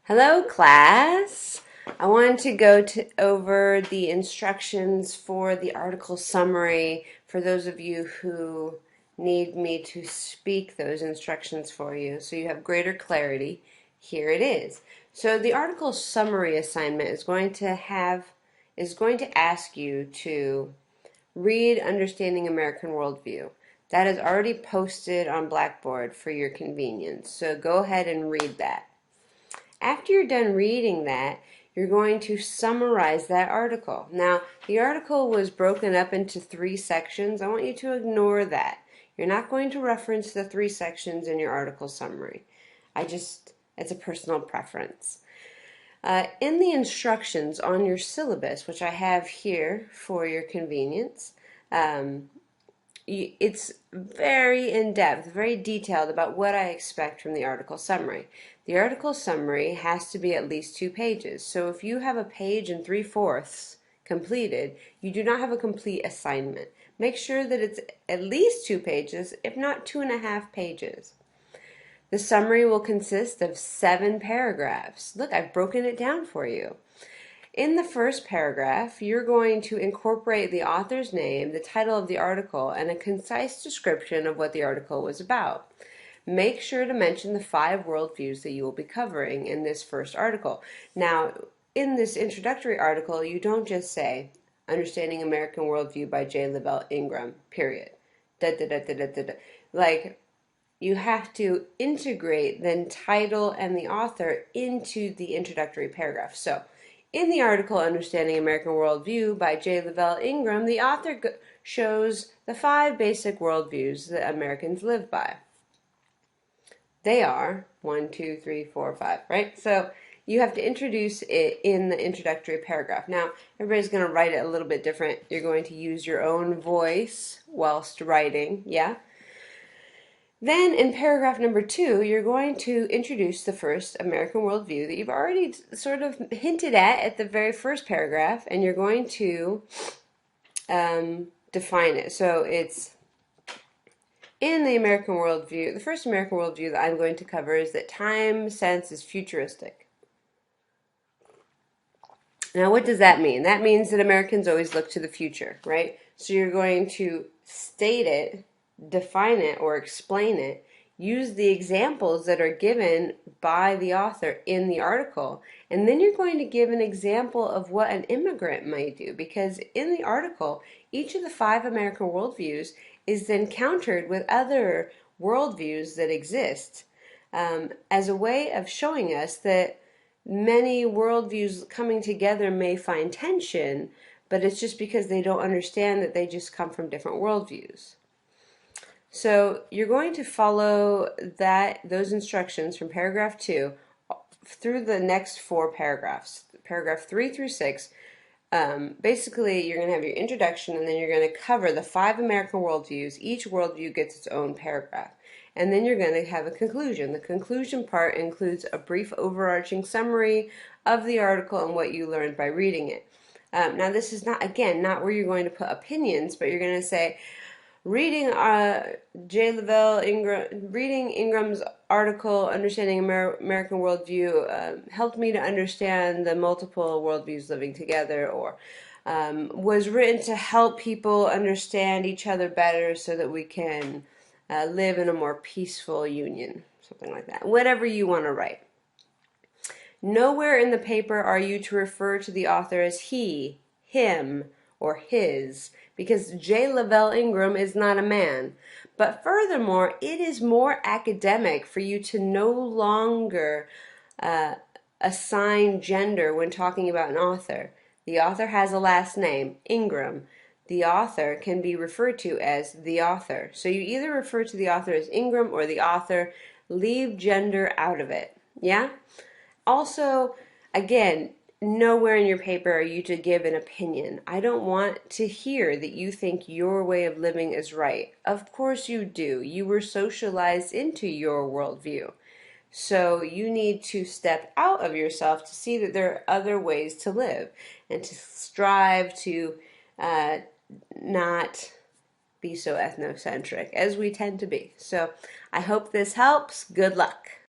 Hello, class. I wanted to go over the instructions for the article summary for those of you who need me to speak those instructions for you so you have greater clarity. Here it is. So the article summary assignment is going to ask you to read Understanding American Worldview. That is already posted on Blackboard for your convenience. So go ahead and read that. After you're done reading that, you're going to summarize that article. Now, the article was broken up into 3 sections. I want you to ignore that. You're not going to reference the 3 sections in your article summary. It's a personal preference. In the instructions on your syllabus, which I have here for your convenience, it's very in-depth, very detailed about what I expect from the article summary. The article summary has to be at least 2 pages. So if you have a page and 3/4 completed, you do not have a complete assignment. Make sure that it's at least 2 pages, if not 2.5 pages. The summary will consist of 7 paragraphs. Look, I've broken it down for you. In the first paragraph, you're going to incorporate the author's name, the title of the article, and a concise description of what the article was about. Make sure to mention the 5 worldviews that you will be covering in this first article. Now, in this introductory article, you don't just say, Understanding American Worldview by J. Lavelle Ingram, period. Da, da, da, da, da, da, da. Like, you have to integrate the title and the author into the introductory paragraph. So, in the article Understanding American Worldview by J. Lavelle Ingram, the author shows the 5 basic worldviews that Americans live by. They are 1, 2, 3, 4, 5, right? So you have to introduce it in the introductory paragraph. Now, everybody's going to write it a little bit different. You're going to use your own voice whilst writing, yeah? Then in paragraph number 2, you're going to introduce the first American worldview that you've already sort of hinted at the very first paragraph, and you're going to define it. So it's in the American worldview, the first American worldview that I'm going to cover is that time sense is futuristic. Now, what does that mean? That means that Americans always look to the future, right? So you're going to state it, define it, or explain it, use the examples that are given by the author in the article, and then you're going to give an example of what an immigrant might do, because in the article, each of the 5 American worldviews is then countered with other worldviews that exist as a way of showing us that many worldviews coming together may find tension, but it's just because they don't understand that they just come from different worldviews. So you're going to follow those instructions from paragraph 2 through the next 4 paragraphs. Paragraph 3 through 6, basically you're going to have your introduction, and then you're going to cover the 5 American worldviews. Each worldview gets its own paragraph. And then you're going to have a conclusion. The conclusion part includes a brief overarching summary of the article and what you learned by reading it. Now this is not where you're going to put opinions, but you're going to say, reading Ingram's article, Understanding American Worldview, helped me to understand the multiple worldviews living together, or was written to help people understand each other better so that we can live in a more peaceful union, something like that. Whatever you want to write. Nowhere in the paper are you to refer to the author as he, him, or his, because J. Lavelle Ingram is not a man. But furthermore, it is more academic for you to no longer assign gender when talking about an author. The author has a last name, Ingram. The author can be referred to as the author. So you either refer to the author as Ingram or the author. Leave gender out of it. Yeah? Also, again, nowhere in your paper are you to give an opinion. I don't want to hear that you think your way of living is right. Of course you do. You were socialized into your worldview. So you need to step out of yourself to see that there are other ways to live and to strive to not be so ethnocentric as we tend to be. So I hope this helps. Good luck.